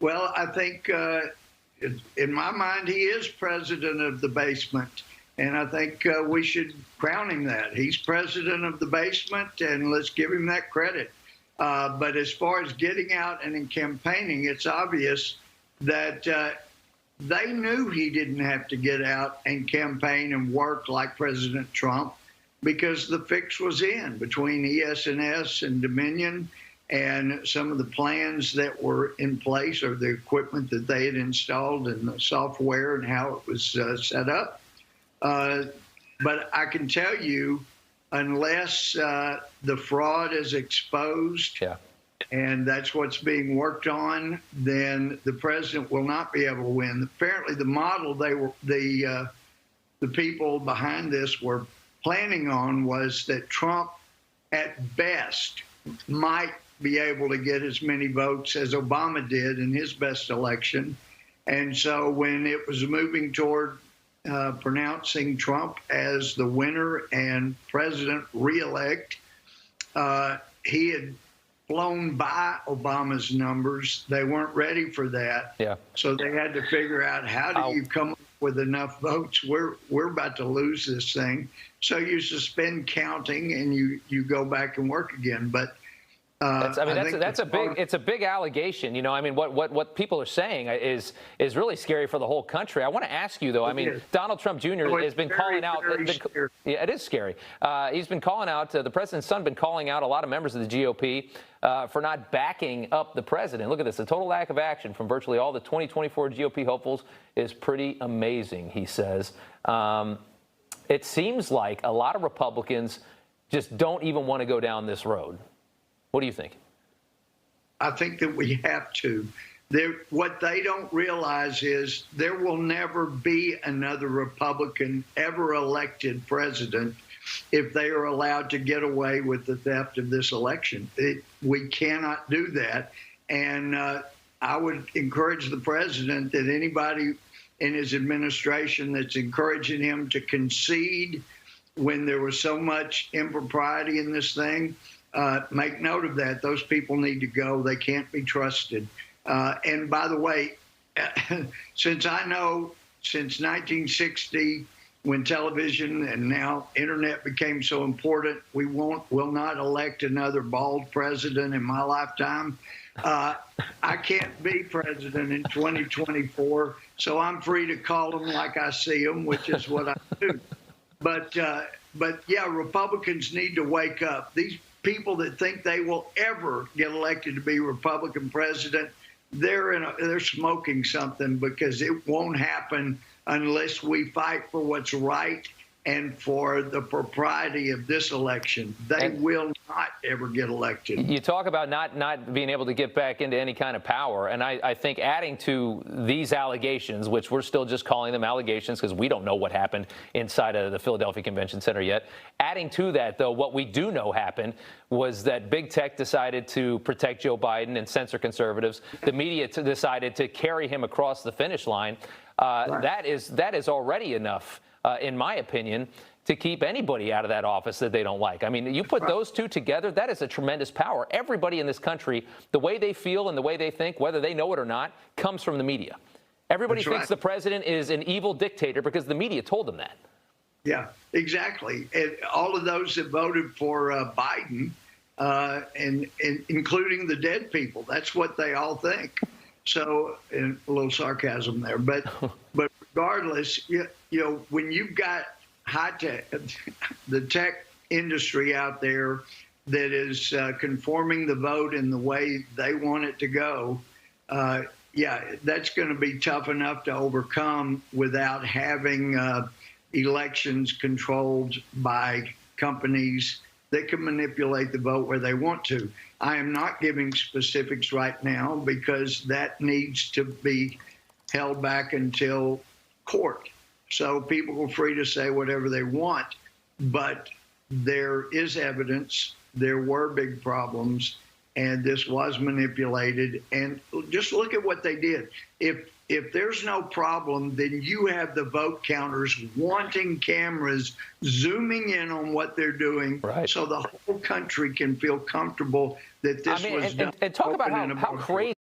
Well, I think in my mind, he is president of the basement. And I think we should crown him that. He's president of the basement, and let's give him that credit. But as far as getting out and in campaigning, it's obvious that they knew he didn't have to get out and campaign and work like President Trump because the fix was in between ES&S and Dominion and some of the plans that were in place or the equipment that they had installed and the software and how it was set up. But I can tell you, unless the fraud is exposed, and that's what's being worked on, then the president will not be able to win. Apparently, the model the people behind this were planning on was that Trump, at best, might be able to get as many votes as Obama did in his best election. And so when it was moving toward pronouncing Trump as the winner and president-elect, he had blown by Obama's numbers. They weren't ready for that. So they had to figure out how do you come up with enough votes? We're about to lose this thing. So you suspend counting and you go back and work again. But it's a big allegation. You know, I mean, what people are saying is really scary for the whole country. I want to ask you, though. I mean, Donald Trump Jr. has been calling out. Yeah, it is scary. He's been calling out. The president's son been calling out a lot of members of the GOP for not backing up the president. Look at this. The total lack of action from virtually all the 2024 GOP hopefuls is pretty amazing, he says. It seems like a lot of Republicans just don't even want to go down this road. What do you think? I think that we have to. What they don't realize is there will never be another Republican ever elected president if they are allowed to get away with the theft of this election. We cannot do that. And I would encourage the president that anybody in his administration that's encouraging him to concede when there was so much impropriety in this thing, make note of that. Those people need to go. They can't be trusted. And by the way, since 1960, when television and now internet became so important, will not elect another bald president in my lifetime. I can't be president in 2024, so I'm free to call them like I see them, which is what I do. But yeah, Republicans need to wake up. These people that think they will ever get elected to be Republican president, they're smoking something, because it won't happen unless we fight for what's right and for the propriety of this election. They will not ever get elected. You talk about not being able to get back into any kind of power, and I think adding to these allegations, which we're still just calling them allegations because we don't know what happened inside of the Philadelphia Convention Center yet. Adding to that, though, what we do know happened was that big tech decided to protect Joe Biden and censor conservatives. The media decided to carry him across the finish line. That is already enough, in my opinion, to keep anybody out of that office that they don't like. I mean, you put those two together, that is a tremendous power. Everybody in this country, the way they feel and the way they think, whether they know it or not, comes from the media. Everybody thinks the president is an evil dictator because the media told them that. Yeah, exactly. And all of those that voted for Biden, and including the dead people, that's what they all think. So, and a little sarcasm there, but regardless, you know, when you've got high tech, the tech industry out there that is conforming the vote in the way they want it to go, yeah, that's going to be tough enough to overcome without having elections controlled by companies that can manipulate the vote where they want to. I am not giving specifics right now because that needs to be held back until court. So people are free to say whatever they want, but there is evidence there were big problems and this was manipulated. And just look at what they did. If there's no problem, then you have the vote counters wanting cameras zooming in on what they're doing, so the whole country can feel comfortable that this was done. And talk about how crazy.